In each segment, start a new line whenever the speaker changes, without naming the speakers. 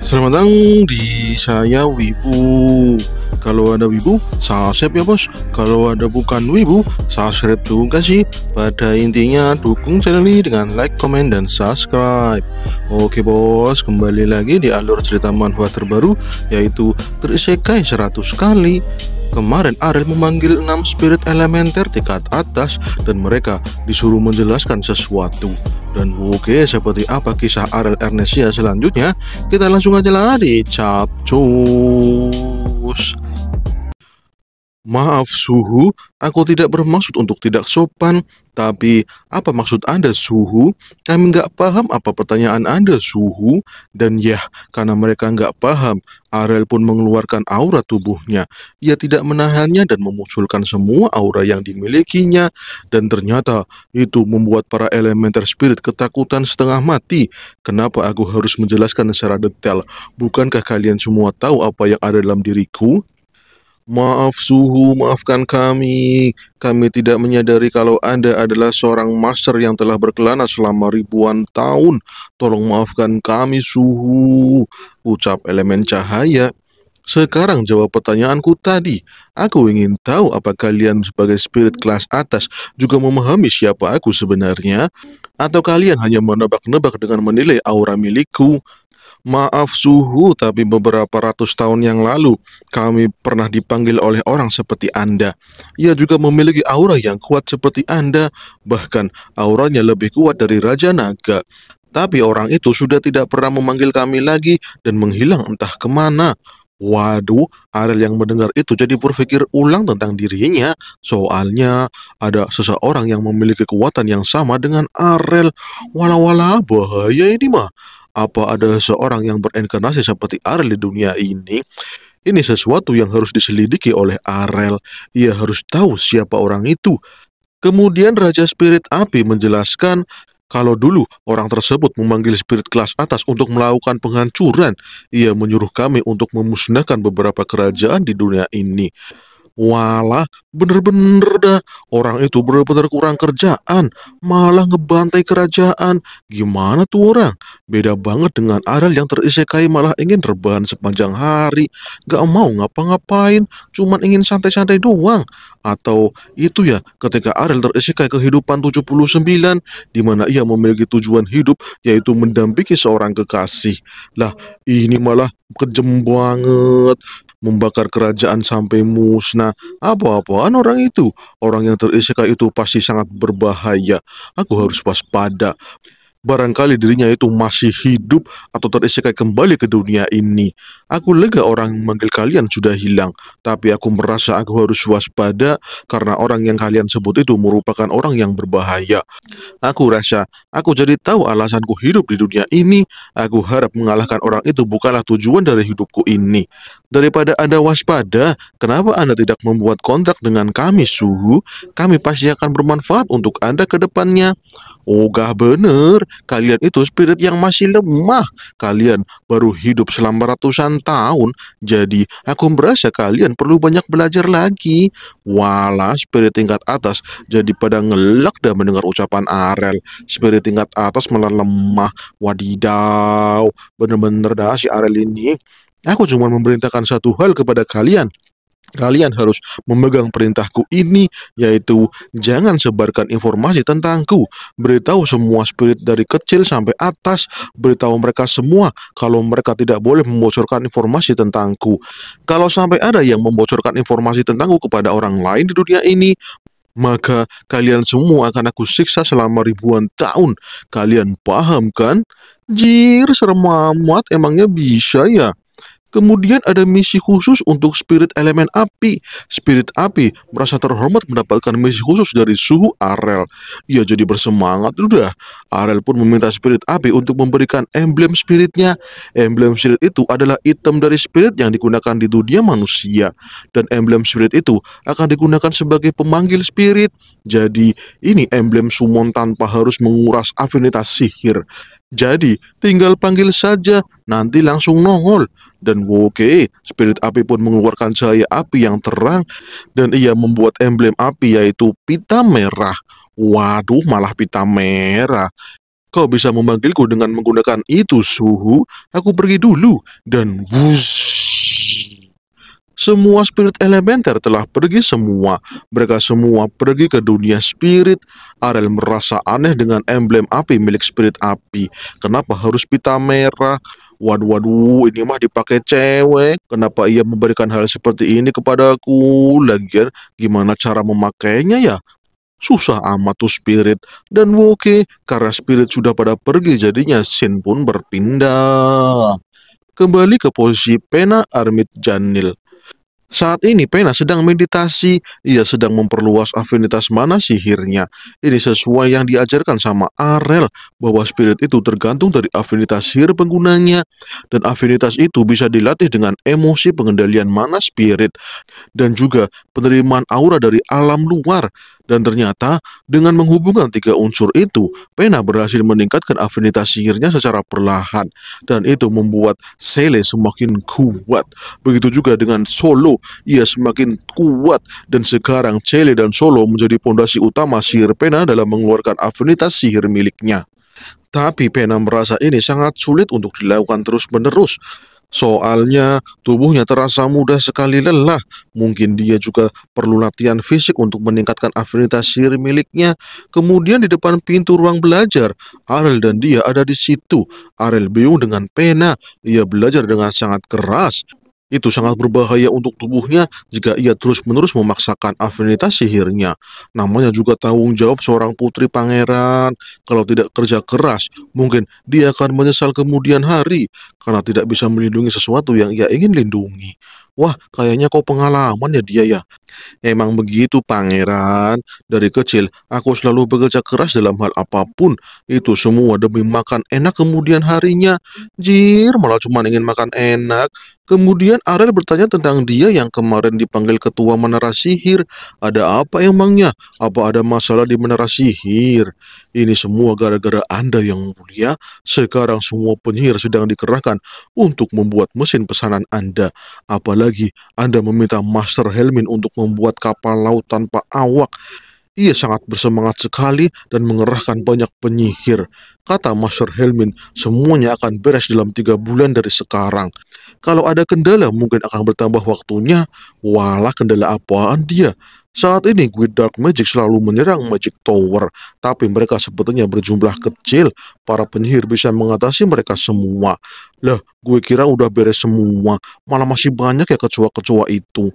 Selamat datang di saya Wibu. Kalau ada Wibu, subscribe ya bos. Kalau ada bukan Wibu, subscribe juga sih. Pada intinya dukung channel ini dengan like, komen, dan subscribe. Oke bos, kembali lagi di alur cerita manhwa terbaru, yaitu terisekai 100 kali. Kemarin Arel memanggil 6 spirit elementer tingkat atas dan mereka disuruh menjelaskan sesuatu. Dan oke, seperti apa kisah Arel Ernestsia selanjutnya? Kita langsung aja lah di capcus. Maaf Suhu, aku tidak bermaksud untuk tidak sopan. Tapi apa maksud Anda Suhu? Kami nggak paham apa pertanyaan Anda Suhu. Dan ya, karena mereka nggak paham, Arel pun mengeluarkan aura tubuhnya. Ia tidak menahannya dan memunculkan semua aura yang dimilikinya. Dan ternyata itu membuat para elementer spirit ketakutan setengah mati. Kenapa aku harus menjelaskan secara detail? Bukankah kalian semua tahu apa yang ada dalam diriku? Maaf Suhu, maafkan kami. Kami tidak menyadari kalau Anda adalah seorang master yang telah berkelana selama ribuan tahun. Tolong maafkan kami Suhu, ucap elemen cahaya. Sekarang jawab pertanyaanku tadi. Aku ingin tahu apa kalian sebagai spirit kelas atas juga memahami siapa aku sebenarnya? Atau kalian hanya menebak-nebak dengan menilai aura milikku? Maaf Suhu, tapi beberapa ratus tahun yang lalu kami pernah dipanggil oleh orang seperti Anda. Ia juga memiliki aura yang kuat seperti Anda, bahkan auranya lebih kuat dari Raja Naga. Tapi orang itu sudah tidak pernah memanggil kami lagi dan menghilang entah kemana. Waduh, Arel yang mendengar itu jadi berpikir ulang tentang dirinya. Soalnya ada seseorang yang memiliki kekuatan yang sama dengan Arel. Walah-walah, bahaya ini mah. Apa ada seorang yang berinkarnasi seperti Arel di dunia ini? Ini sesuatu yang harus diselidiki oleh Arel. Ia harus tahu siapa orang itu. Kemudian Raja Spirit Api menjelaskan kalau dulu orang tersebut memanggil spirit kelas atas untuk melakukan penghancuran. Ia menyuruh kami untuk memusnahkan beberapa kerajaan di dunia ini. Walah, bener-bener dah. Orang itu bener-bener kurang kerjaan, malah ngebantai kerajaan. Gimana tuh orang? Beda banget dengan Arel yang terisekai malah ingin rebahan sepanjang hari. Gak mau ngapa-ngapain, cuman ingin santai-santai doang. Atau itu ya, ketika Arel terisekai kehidupan 79, di mana ia memiliki tujuan hidup, yaitu mendampingi seorang kekasih. Lah, ini malah kejem banget. Membakar kerajaan sampai musnah. Apa-apaan orang itu? Orang yang terisekai itu pasti sangat berbahaya. Aku harus waspada. Barangkali dirinya itu masih hidup atau terisekai kembali ke dunia ini. Aku lega orang yang memanggil kalian sudah hilang, tapi aku merasa aku harus waspada karena orang yang kalian sebut itu merupakan orang yang berbahaya. Aku rasa aku jadi tahu alasanku hidup di dunia ini. Aku harap mengalahkan orang itu bukanlah tujuan dari hidupku ini. Daripada Anda waspada, kenapa Anda tidak membuat kontrak dengan kami, Suhu? Kami pasti akan bermanfaat untuk Anda ke depannya. Ogah bener, kalian itu spirit yang masih lemah. Kalian baru hidup selama ratusan tahun, jadi aku merasa kalian perlu banyak belajar lagi. Walah, spirit tingkat atas jadi pada ngelak dan mendengar ucapan Arel. Spirit tingkat atas malah lemah. Wadidaw, bener-bener dah si Arel ini. Aku cuma memerintahkan satu hal kepada kalian. Kalian harus memegang perintahku ini, yaitu jangan sebarkan informasi tentangku. Beritahu semua spirit dari kecil sampai atas. Beritahu mereka semua kalau mereka tidak boleh membocorkan informasi tentangku. Kalau sampai ada yang membocorkan informasi tentangku kepada orang lain di dunia ini, maka kalian semua akan aku siksa selama ribuan tahun. Kalian paham kan? Jir, serem amat, emangnya bisa ya? Kemudian ada misi khusus untuk spirit elemen api. Spirit api merasa terhormat mendapatkan misi khusus dari Suhu Arel. Ia jadi bersemangat udah. Arel pun meminta spirit api untuk memberikan emblem spiritnya. Emblem spirit itu adalah item dari spirit yang digunakan di dunia manusia. Dan emblem spirit itu akan digunakan sebagai pemanggil spirit. Jadi ini emblem summon tanpa harus menguras afinitas sihir. Jadi tinggal panggil saja, nanti langsung nongol. Dan oke, spirit api pun mengeluarkan cahaya api yang terang. Dan ia membuat emblem api yaitu pita merah. Waduh, malah pita merah. Kau bisa memanggilku dengan menggunakan itu, Suhu. Aku pergi dulu. Dan wush. Semua spirit elementer telah pergi semua. Mereka semua pergi ke dunia spirit. Arel merasa aneh dengan emblem api milik spirit api. Kenapa harus pita merah? Waduh, waduh, ini mah dipakai cewek. Kenapa ia memberikan hal seperti ini kepadaku? Lagian, gimana cara memakainya ya? Susah amat tuh spirit. Dan oke, karena spirit sudah pada pergi, jadinya scene pun berpindah. Kembali ke posisi Pena Armit Janil. Saat ini Pena sedang meditasi, ia sedang memperluas afinitas mana sihirnya. Ini sesuai yang diajarkan sama Arel, bahwa spirit itu tergantung dari afinitas sihir penggunanya. Dan afinitas itu bisa dilatih dengan emosi pengendalian mana spirit, dan juga penerimaan aura dari alam luar. Dan ternyata dengan menghubungkan tiga unsur itu, Pena berhasil meningkatkan afinitas sihirnya secara perlahan. Dan itu membuat Sele semakin kuat. Begitu juga dengan Solo, ia semakin kuat. Dan sekarang Sele dan Solo menjadi pondasi utama sihir Pena dalam mengeluarkan afinitas sihir miliknya. Tapi Pena merasa ini sangat sulit untuk dilakukan terus-menerus. Soalnya tubuhnya terasa mudah sekali lelah. Mungkin dia juga perlu latihan fisik untuk meningkatkan afinitas sihir miliknya. Kemudian di depan pintu ruang belajar, Arel dan dia ada di situ. Arel bingung dengan Pena. Ia belajar dengan sangat keras. Itu sangat berbahaya untuk tubuhnya jika ia terus-menerus memaksakan afinitas sihirnya. Namanya juga tanggung jawab seorang putri pangeran. Kalau tidak kerja keras, mungkin dia akan menyesal kemudian hari karena tidak bisa melindungi sesuatu yang ia ingin lindungi. Wah, kayaknya kau pengalaman ya dia ya. Emang begitu, pangeran. Dari kecil, aku selalu bekerja keras dalam hal apapun. Itu semua demi makan enak kemudian harinya. Jir, malah cuma ingin makan enak. Kemudian Arel bertanya tentang dia yang kemarin dipanggil ketua menara sihir. Ada apa emangnya? Apa ada masalah di menara sihir? Ini semua gara-gara Anda yang mulia. Sekarang semua penyihir sedang dikerahkan untuk membuat mesin pesanan Anda. Apalagi Anda meminta Master Helmin untuk membuat kapal laut tanpa awak. Ia sangat bersemangat sekali dan mengerahkan banyak penyihir. Kata Master Helmin, semuanya akan beres dalam 3 bulan dari sekarang. Kalau ada kendala, mungkin akan bertambah waktunya. Walah, kendala apaan dia? Saat ini Guild Dark Magic selalu menyerang Magic Tower, tapi mereka sepertinya berjumlah kecil. Para penyihir bisa mengatasi mereka semua. Lah, gue kira udah beres semua, malah masih banyak ya kecoa-kecoa itu.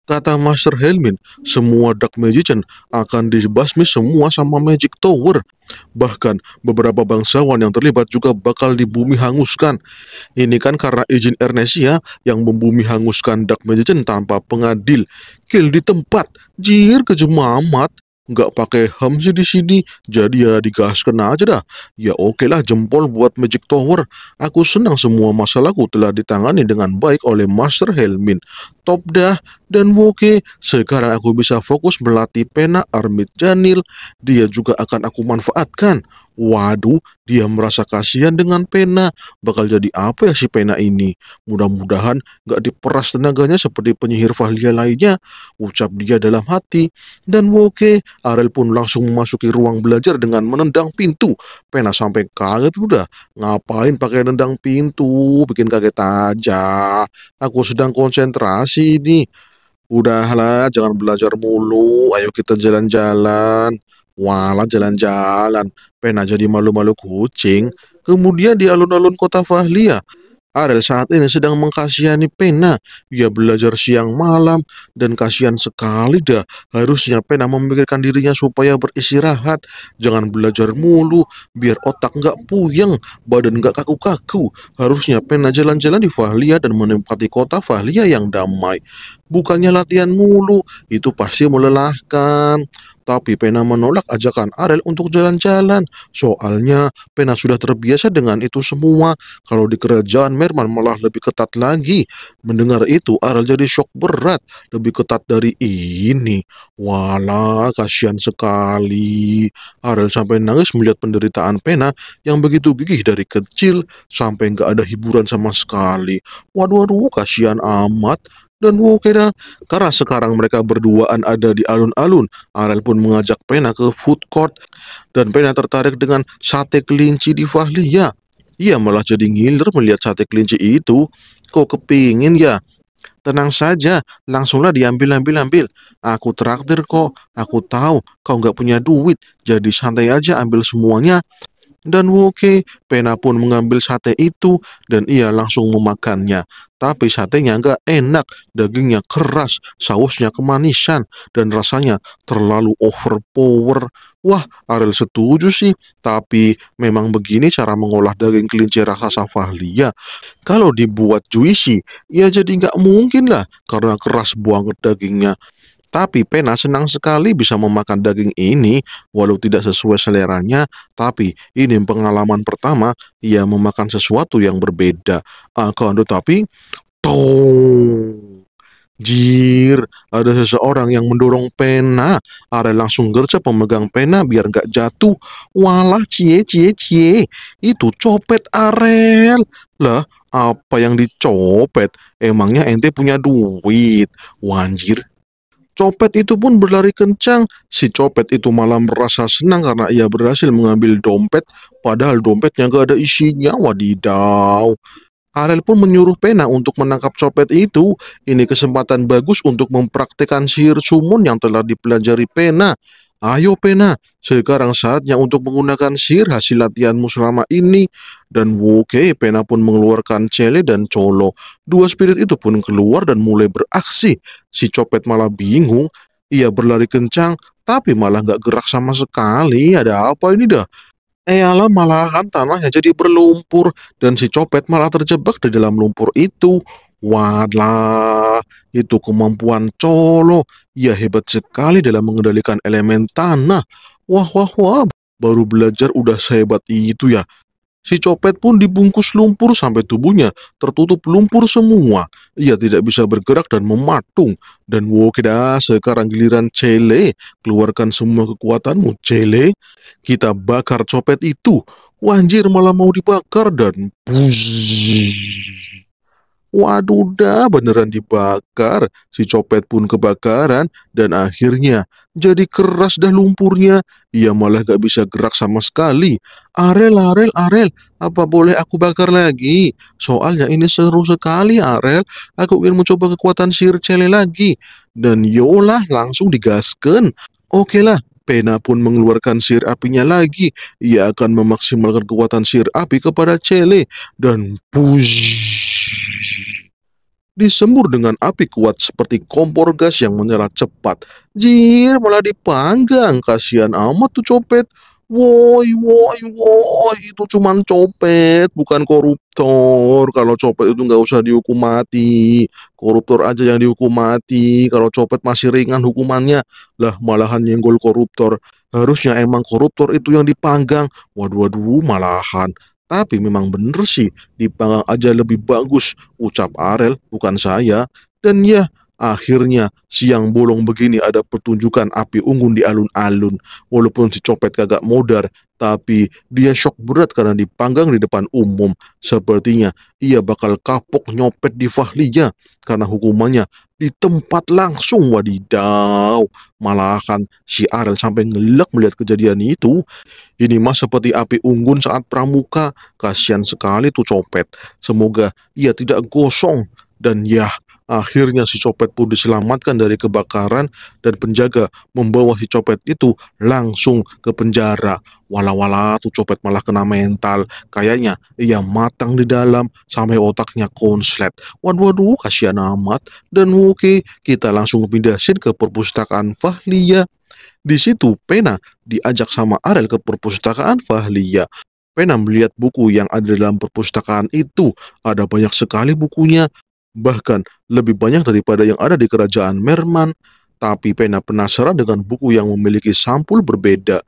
Kata Master Helmin, semua Dark Magician akan dibasmi semua sama Magic Tower. Bahkan beberapa bangsawan yang terlibat juga bakal dibumi hanguskan. Ini kan karena izin Ernesia yang membumi hanguskan Dark Magician tanpa pengadil. Kill di tempat, jir kejem amat. Nggak pakai ham sih di sini, jadi ya digaskan aja dah. Ya oke lah, jempol buat Magic Tower. Aku senang semua masalahku telah ditangani dengan baik oleh Master Helmin. Top dah. Dan oke, sekarang aku bisa fokus melatih Pena Armit Janil. Dia juga akan aku manfaatkan. Waduh, dia merasa kasihan dengan Pena. Bakal jadi apa ya si Pena ini? Mudah-mudahan gak diperas tenaganya seperti penyihir Vahlia lainnya, ucap dia dalam hati. Dan oke, Arel pun langsung memasuki ruang belajar dengan menendang pintu. Pena sampai kaget udah. Ngapain pakai nendang pintu? Bikin kaget aja. Aku sedang konsentrasi nih. Udahlah, jangan belajar mulu. Ayo kita jalan-jalan. Walah, jalan-jalan. Pena jadi malu-malu kucing. Kemudian di alun-alun kota Vahlia, Arel saat ini sedang mengkasihani Pena. Dia belajar siang malam dan kasihan sekali dah. Harusnya Pena memikirkan dirinya supaya beristirahat. Jangan belajar mulu, biar otak nggak puyeng, badan nggak kaku-kaku. Harusnya Pena jalan-jalan di Vahlia dan menikmati kota Vahlia yang damai. Bukannya latihan mulu, itu pasti melelahkan. Tapi Pena menolak ajakan Arel untuk jalan-jalan. Soalnya Pena sudah terbiasa dengan itu semua. Kalau di kerajaan Merman malah lebih ketat lagi. Mendengar itu Arel jadi shock berat. Lebih ketat dari ini. Walah, kasihan sekali. Arel sampai nangis melihat penderitaan Pena yang begitu gigih dari kecil sampai nggak ada hiburan sama sekali. Waduh, waduh, kasihan amat. Dan oke dah, karena sekarang mereka berduaan ada di alun-alun, Arel pun mengajak Pena ke food court dan Pena tertarik dengan sate kelinci di Fahlia. Ia malah jadi ngiler melihat sate kelinci itu. Kok kepingin ya? Tenang saja, langsunglah diambil. Aku traktir kok, aku tahu kau nggak punya duit, jadi santai aja ambil semuanya. Dan oke, Pena pun mengambil sate itu dan ia langsung memakannya. Tapi satenya nggak enak, dagingnya keras, sausnya kemanisan, dan rasanya terlalu overpower. Wah, Ariel setuju sih, tapi memang begini cara mengolah daging kelinci raksasa Fahlia. Kalau dibuat juicy, ya jadi nggak mungkin lah, karena keras banget dagingnya. Tapi Pena senang sekali bisa memakan daging ini, walau tidak sesuai seleranya, tapi ini pengalaman pertama ia memakan sesuatu yang berbeda. Akan tetapi, tong, jir, ada seseorang yang mendorong Pena. Arel langsung gercep memegang Pena biar nggak jatuh. Walah, cie, itu copet Arel. Lah, apa yang dicopet? Emangnya ente punya duit? Wanjir. Copet itu pun berlari kencang. Si copet itu malah merasa senang karena ia berhasil mengambil dompet, padahal dompetnya gak ada isinya. Wadidaw. Arel pun menyuruh Pena untuk menangkap copet itu. Ini kesempatan bagus untuk mempraktekkan sihir sumun yang telah dipelajari Pena. Ayo Pena, sekarang saatnya untuk menggunakan sihir hasil latihanmu selama ini. Dan oke, Pena pun mengeluarkan Cele dan Colo. Dua spirit itu pun keluar dan mulai beraksi. Si copet malah bingung. Ia berlari kencang, tapi malah gak gerak sama sekali. Ada apa ini dah? Alah, malahan tanahnya jadi berlumpur dan si copet malah terjebak di dalam lumpur itu. Walah, itu kemampuan Colo. Ia hebat sekali dalam mengendalikan elemen tanah. Wah, baru belajar udah sehebat itu ya. Si copet pun dibungkus lumpur sampai tubuhnya tertutup lumpur semua. Ia tidak bisa bergerak dan mematung. Dan oke dah, sekarang giliran Cele. Keluarkan semua kekuatanmu, Cele. Kita bakar copet itu. Wanjir, malah mau dibakar dan waduh dah, beneran dibakar. Si copet pun kebakaran dan akhirnya jadi keras dah lumpurnya. Ia malah gak bisa gerak sama sekali. Arel, apa boleh aku bakar lagi? Soalnya ini seru sekali Arel. Aku ingin mencoba kekuatan sihir Cele lagi. Dan yolah, langsung digaskan. Oke lah, Pena pun mengeluarkan sihir apinya lagi. Ia akan memaksimalkan kekuatan sihir api kepada Cele. Dan disembur dengan api kuat seperti kompor gas yang menyala cepat. Jir, malah dipanggang. Kasihan amat tuh copet. Woi, itu cuman copet, bukan koruptor. Kalau copet itu nggak usah dihukum mati. Koruptor aja yang dihukum mati. Kalau copet masih ringan hukumannya. Lah, malahan nyenggol koruptor. Harusnya emang koruptor itu yang dipanggang. Waduh, malahan. Tapi memang bener sih, dipanggang aja lebih bagus, ucap Arel, bukan saya. Dan ya, akhirnya siang bolong begini ada pertunjukan api unggun di alun-alun. Walaupun si copet kagak modar, tapi dia shock berat karena dipanggang di depan umum. Sepertinya ia bakal kapok nyopet di Fahlia karena hukumannya di tempat langsung. Wadidaw. Malahan si Arel sampai ngelak melihat kejadian itu. Ini mah seperti api unggun saat pramuka. Kasihan sekali tuh copet. Semoga ia tidak gosong. Dan ya, akhirnya si copet pun diselamatkan dari kebakaran dan penjaga membawa si copet itu langsung ke penjara. Wala tuh copet malah kena mental. Kayaknya ia matang di dalam sampai otaknya konslet. Waduh, kasihan amat. Dan oke, kita langsung pindahin ke perpustakaan Fahlia. Di situ Pena diajak sama Arel ke perpustakaan Fahlia. Pena melihat buku yang ada dalam perpustakaan itu. Ada banyak sekali bukunya. Bahkan lebih banyak daripada yang ada di kerajaan Merman. Tapi Pena penasaran dengan buku yang memiliki sampul berbeda.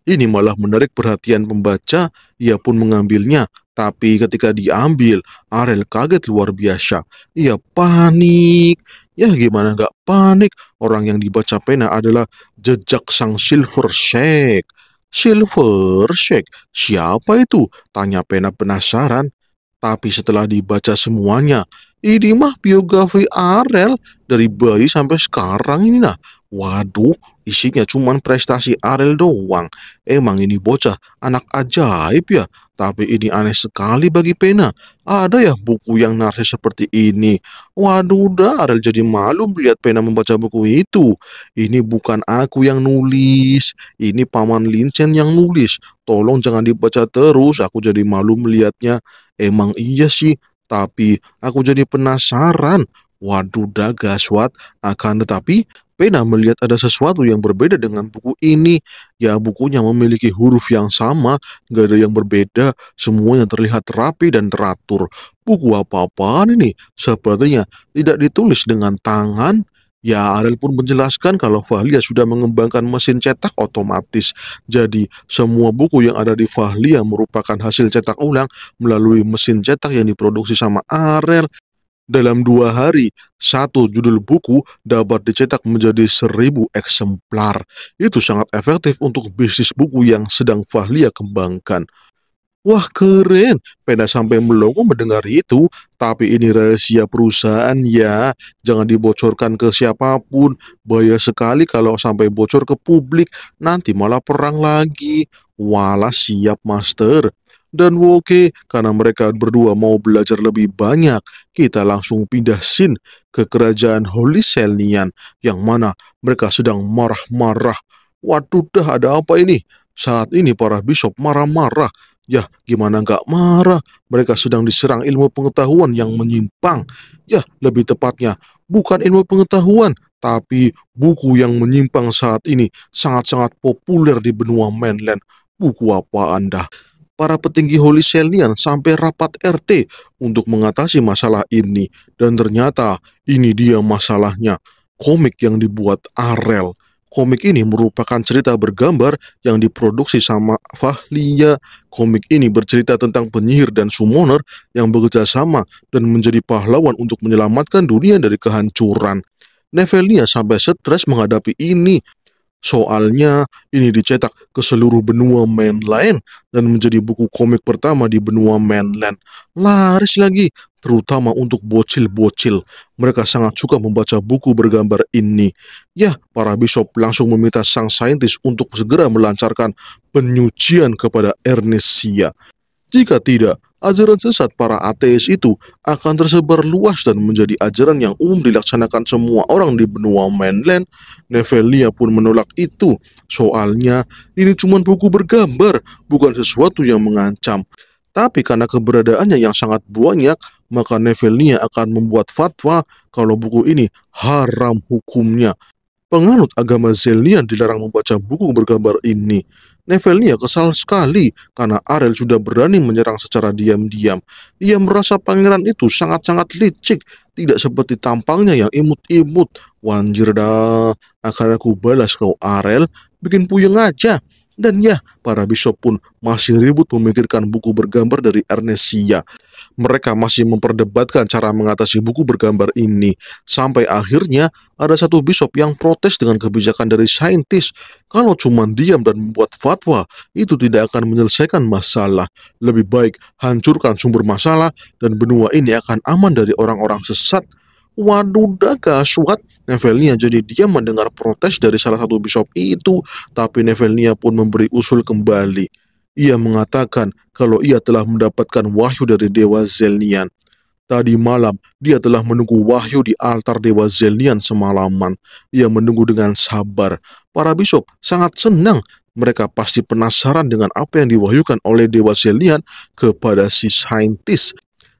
Ini malah menarik perhatian pembaca. Ia pun mengambilnya. Tapi ketika diambil, Arel kaget luar biasa. Ia panik. Ya gimana gak panik? Orang yang dibaca Pena adalah Jejak Sang Silver Shake. Silver Shake? Siapa itu? Tanya Pena penasaran. Tapi setelah dibaca semuanya, Ini mah biografi Arel dari bayi sampai sekarang ini nah. Waduh, isinya cuman prestasi Arel doang. Emang ini bocah anak ajaib ya. Tapi ini aneh sekali bagi Pena. Ada ya buku yang narsis seperti ini. Waduh, dah Arel jadi malu melihat Pena membaca buku itu. Ini bukan aku yang nulis. Ini Paman Lincen yang nulis. Tolong jangan dibaca terus. Aku jadi malu melihatnya. Emang iya sih. Tapi aku jadi penasaran. Waduh, dah gaswat. Akan tetapi, Pena melihat ada sesuatu yang berbeda dengan buku ini. Ya, bukunya memiliki huruf yang sama, gak ada yang berbeda, semuanya terlihat rapi dan teratur. Buku apa-apaan ini? Sepertinya tidak ditulis dengan tangan. Ya, Ariel pun menjelaskan kalau Fahlia sudah mengembangkan mesin cetak otomatis. Jadi, semua buku yang ada di Fahlia merupakan hasil cetak ulang melalui mesin cetak yang diproduksi sama Arel. Dalam 2 hari, satu judul buku dapat dicetak menjadi 1.000 eksemplar. Itu sangat efektif untuk bisnis buku yang sedang Fahlia kembangkan. Wah keren, Pena sampai melongo mendengar itu, tapi ini rahasia perusahaan ya, jangan dibocorkan ke siapapun, bahaya sekali kalau sampai bocor ke publik, nanti malah perang lagi. Walah siap master. Dan oke, karena mereka berdua mau belajar lebih banyak, kita langsung pindah scene ke kerajaan Holy Selnian, yang mana mereka sedang marah-marah. Waduh dah ada apa ini? Saat ini para bishop marah-marah. Ya, gimana nggak marah? Mereka sedang diserang ilmu pengetahuan yang menyimpang. Ya, lebih tepatnya, bukan ilmu pengetahuan, tapi buku yang menyimpang saat ini sangat-sangat populer di benua mainland. Buku apa Anda? Para petinggi Holy Selnian sampai rapat RT untuk mengatasi masalah ini. Dan ternyata ini dia masalahnya. Komik yang dibuat Arel. Komik ini merupakan cerita bergambar yang diproduksi sama Fahlia. Komik ini bercerita tentang penyihir dan summoner yang bekerja sama dan menjadi pahlawan untuk menyelamatkan dunia dari kehancuran. Nevelia sampai stres menghadapi ini. Soalnya ini dicetak ke seluruh benua mainland dan menjadi buku komik pertama di benua mainland. Laris lagi, terutama untuk bocil-bocil. Mereka sangat suka membaca buku bergambar ini. Ya, para bishop langsung meminta sang saintis untuk segera melancarkan penyucian kepada Ernestsia. Jika tidak, ajaran sesat para ateis itu akan tersebar luas dan menjadi ajaran yang umum dilaksanakan semua orang di benua mainland. Nevelia pun menolak itu. Soalnya, ini cuma buku bergambar, bukan sesuatu yang mengancam. Tapi karena keberadaannya yang sangat banyak, maka Nevelia akan membuat fatwa kalau buku ini haram hukumnya. Penganut agama Zelnian dilarang membaca buku bergambar ini. Nevelia kesal sekali karena Arel sudah berani menyerang secara diam-diam. Ia merasa pangeran itu sangat-sangat licik, tidak seperti tampangnya yang imut-imut. Wanjir dah, akan aku balas kau Arel, bikin puyeng aja. Dan ya, para bishop pun masih ribut memikirkan buku bergambar dari Ernestsia. Mereka masih memperdebatkan cara mengatasi buku bergambar ini. Sampai akhirnya ada satu bishop yang protes dengan kebijakan dari saintis. Kalau cuma diam dan membuat fatwa, itu tidak akan menyelesaikan masalah. Lebih baik hancurkan sumber masalah dan benua ini akan aman dari orang-orang sesat. Waduh dah gaswat. Nevelia jadi diam mendengar protes dari salah satu bishop itu, tapi Nevelia pun memberi usul kembali. Ia mengatakan kalau ia telah mendapatkan wahyu dari Dewa Zelnian. Tadi malam, dia telah menunggu wahyu di altar Dewa Zelnian semalaman. Ia menunggu dengan sabar. Para bishop sangat senang. Mereka pasti penasaran dengan apa yang diwahyukan oleh Dewa Zelnian kepada si saintis.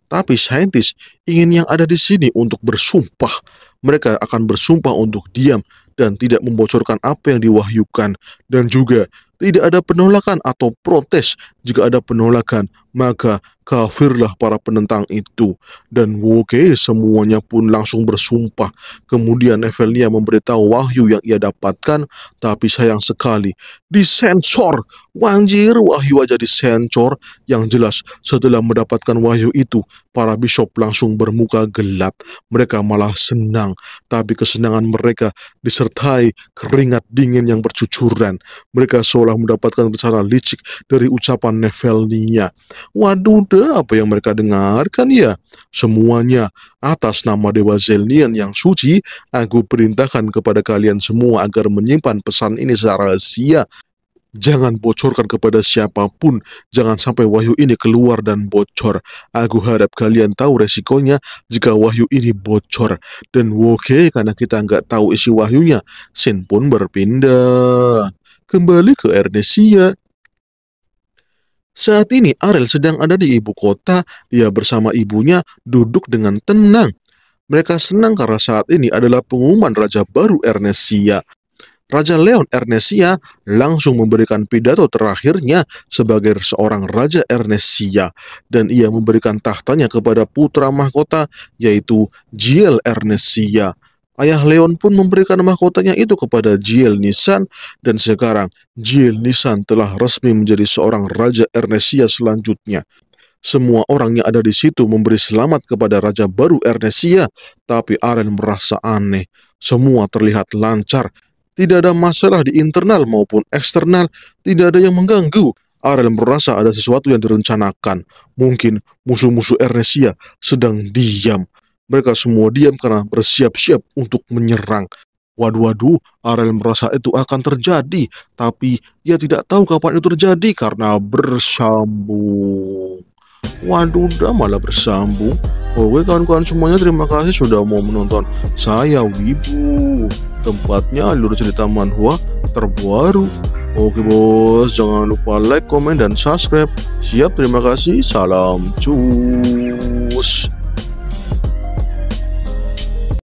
Tapi saintis ingin yang ada di sini untuk bersumpah. Mereka akan bersumpah untuk diam dan tidak membocorkan apa yang diwahyukan. Dan juga tidak ada penolakan atau protes. Jika ada penolakan, maka kafirlah para penentang itu. Dan oke, semuanya pun langsung bersumpah. Kemudian Nevelia memberitahu wahyu yang ia dapatkan, tapi sayang sekali, disensor. Wanjir, wahyu aja disensor. Yang jelas, setelah mendapatkan wahyu itu, para bishop langsung bermuka gelap. Mereka malah senang, tapi kesenangan mereka disertai keringat dingin yang bercucuran. Mereka seolah mendapatkan rencana licik dari ucapan Nevelia. Waduh, apa yang mereka dengarkan ya? Semuanya atas nama Dewa Zelnian yang suci, aku perintahkan kepada kalian semua agar menyimpan pesan ini secara rahasia. Jangan bocorkan kepada siapapun, jangan sampai wahyu ini keluar dan bocor. Aku harap kalian tahu resikonya jika wahyu ini bocor. Dan oke, karena kita nggak tahu isi wahyunya, Shin pun berpindah kembali ke Ernest. Saat ini Arel sedang ada di ibu kota, dia bersama ibunya duduk dengan tenang. Mereka senang karena saat ini adalah pengumuman raja baru Ernest. Raja Leon Ernest langsung memberikan pidato terakhirnya sebagai seorang Raja Ernest, dan ia memberikan tahtanya kepada putra mahkota yaitu Jiel Ernest. Ayah Leon pun memberikan mahkotanya itu kepada Jiel Nisan, dan sekarang Jiel Nisan telah resmi menjadi seorang Raja Ernest selanjutnya. Semua orang yang ada di situ memberi selamat kepada Raja baru Ernest, tapi Arel merasa aneh. Semua terlihat lancar. Tidak ada masalah di internal maupun eksternal, tidak ada yang mengganggu. Arel merasa ada sesuatu yang direncanakan. Mungkin musuh-musuh Ernest sedang diam. Mereka semua diam karena bersiap-siap untuk menyerang. Waduh, Arel merasa itu akan terjadi, tapi ia tidak tahu kapan itu terjadi karena bersambung. Waduh, udah malah bersambung. Oke kawan-kawan semuanya, terima kasih sudah mau menonton saya Wibu. Tempatnya alur cerita manhwa terbaru. Oke bos, jangan lupa like, komen, dan subscribe. Siap, terima kasih. Salam cus.